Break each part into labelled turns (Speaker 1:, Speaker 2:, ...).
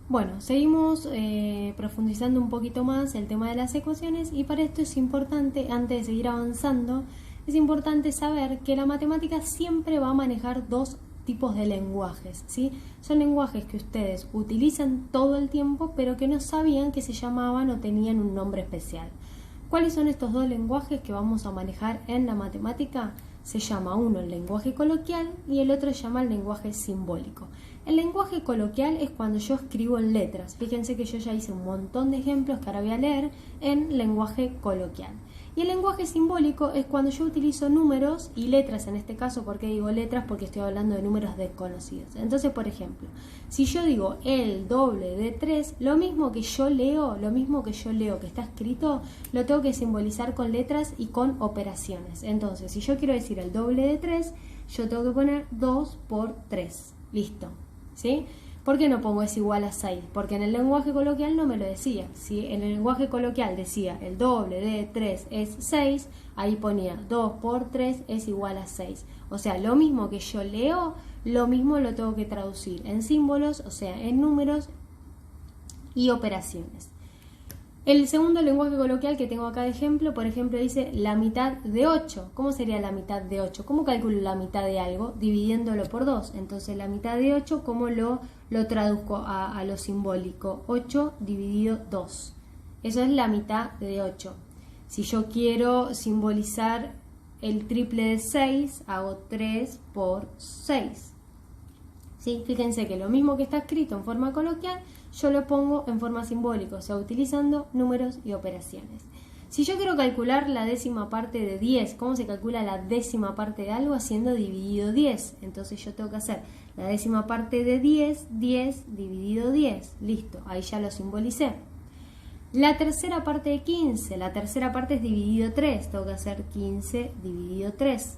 Speaker 1: Bueno, seguimos profundizando un poquito más el tema de las ecuaciones y para esto es importante, antes de seguir avanzando, es importante saber que la matemática siempre va a manejar dos tipos de lenguajes, ¿sí? Son lenguajes que ustedes utilizan todo el tiempo pero que no sabían que se llamaban o tenían un nombre especial. ¿Cuáles son estos dos lenguajes que vamos a manejar en la matemática? Se llama uno el lenguaje coloquial y el otro se llama el lenguaje simbólico. El lenguaje coloquial es cuando yo escribo en letras. Fíjense que yo ya hice un montón de ejemplos que ahora voy a leer en lenguaje coloquial. Y el lenguaje simbólico es cuando yo utilizo números y letras, en este caso. ¿Por qué digo letras? Porque estoy hablando de números desconocidos. Entonces, por ejemplo, si yo digo el doble de 3, lo mismo que yo leo que está escrito, lo tengo que simbolizar con letras y con operaciones. Entonces, si yo quiero decir el doble de 3, yo tengo que poner 2 por 3. Listo. ¿Sí? ¿Por qué no pongo es igual a 6? Porque en el lenguaje coloquial no me lo decía. Si en el lenguaje coloquial decía el doble de 3 es 6, ahí ponía 2 por 3 es igual a 6. O sea, lo mismo que yo leo, lo mismo lo tengo que traducir en símbolos, o sea, en números y operaciones. El segundo lenguaje coloquial que tengo acá de ejemplo, por ejemplo, dice la mitad de 8. ¿Cómo sería la mitad de 8? ¿Cómo calculo la mitad de algo? Dividiéndolo por 2. Entonces, la mitad de 8, ¿cómo lo traduzco a lo simbólico? 8 dividido 2. Eso es la mitad de 8. Si yo quiero simbolizar el triple de 6, hago 3 por 6. ¿Sí? Fíjense que lo mismo que está escrito en forma coloquial, yo lo pongo en forma simbólica, o sea, utilizando números y operaciones. Si yo quiero calcular la décima parte de 10, ¿cómo se calcula la décima parte de algo? Haciendo dividido 10. Entonces yo tengo que hacer la décima parte de 10, 10 dividido 10. Listo, ahí ya lo simbolicé. La tercera parte de 15, la tercera parte es dividido 3, tengo que hacer 15 dividido 3.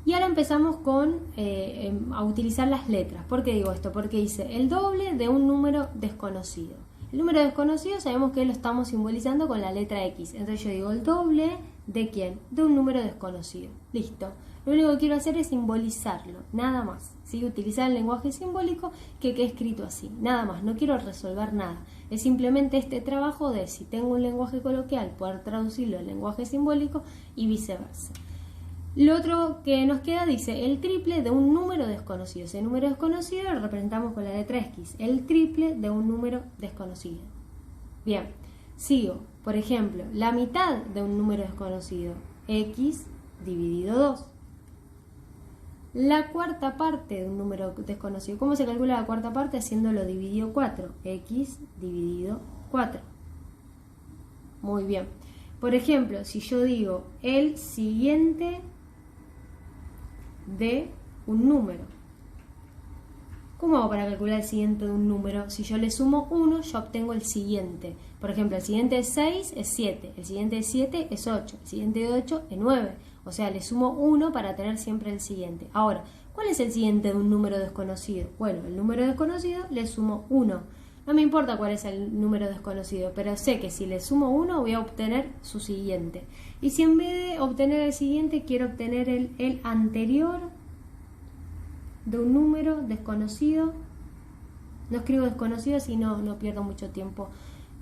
Speaker 1: Y ahora empezamos a utilizar las letras. ¿Por qué digo esto? Porque dice el doble de un número desconocido. El número desconocido sabemos que lo estamos simbolizando con la letra X. Entonces yo digo el doble de ¿quién? De un número desconocido. Listo. Lo único que quiero hacer es simbolizarlo, nada más. ¿Sí? Utilizar el lenguaje simbólico que quede escrito así, nada más. No quiero resolver nada. Es simplemente este trabajo de si tengo un lenguaje coloquial, poder traducirlo al lenguaje simbólico y viceversa. Lo otro que nos queda dice el triple de un número desconocido. Ese número desconocido lo representamos con la letra X. El triple de un número desconocido. Bien, sigo. Por ejemplo, la mitad de un número desconocido. X dividido 2. La cuarta parte de un número desconocido. ¿Cómo se calcula la cuarta parte? Haciéndolo dividido 4. X dividido 4. Muy bien. Por ejemplo, si yo digo el siguiente de un número. ¿Cómo hago para calcular el siguiente de un número? Si yo le sumo 1, yo obtengo el siguiente. Por ejemplo, el siguiente de 6 es 7, el siguiente de 7 es 8, el siguiente de 8 es 9. O sea, le sumo 1 para tener siempre el siguiente. Ahora, ¿cuál es el siguiente de un número desconocido? Bueno, el número desconocido le sumo 1. No me importa cuál es el número desconocido, pero sé que si le sumo 1 voy a obtener su siguiente. Y si en vez de obtener el siguiente quiero obtener el anterior de un número desconocido, no escribo desconocido si no pierdo mucho tiempo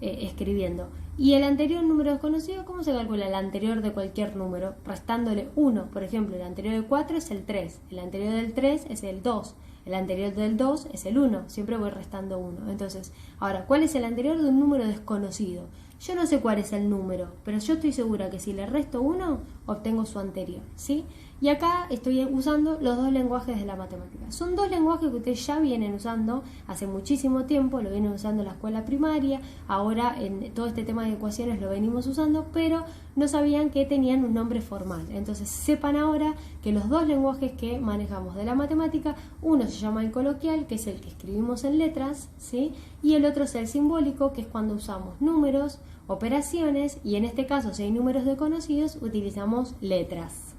Speaker 1: escribiendo. Y el anterior número desconocido, ¿cómo se calcula el anterior de cualquier número? Restándole 1. Por ejemplo, el anterior del 4 es el 3, el anterior del 3 es el 2. El anterior del 2 es el 1, siempre voy restando 1. Entonces, ahora, ¿cuál es el anterior de un número desconocido? Yo no sé cuál es el número, pero yo estoy segura que si le resto 1, obtengo su anterior, ¿sí? Y acá estoy usando los dos lenguajes de la matemática. Son dos lenguajes que ustedes ya vienen usando hace muchísimo tiempo, lo vienen usando en la escuela primaria, ahora en todo este tema de ecuaciones lo venimos usando, pero no sabían que tenían un nombre formal. Entonces sepan ahora que los dos lenguajes que manejamos de la matemática, uno se llama el coloquial, que es el que escribimos en letras, ¿sí? Y el otro es el simbólico, que es cuando usamos números, operaciones, y en este caso si hay números desconocidos utilizamos letras.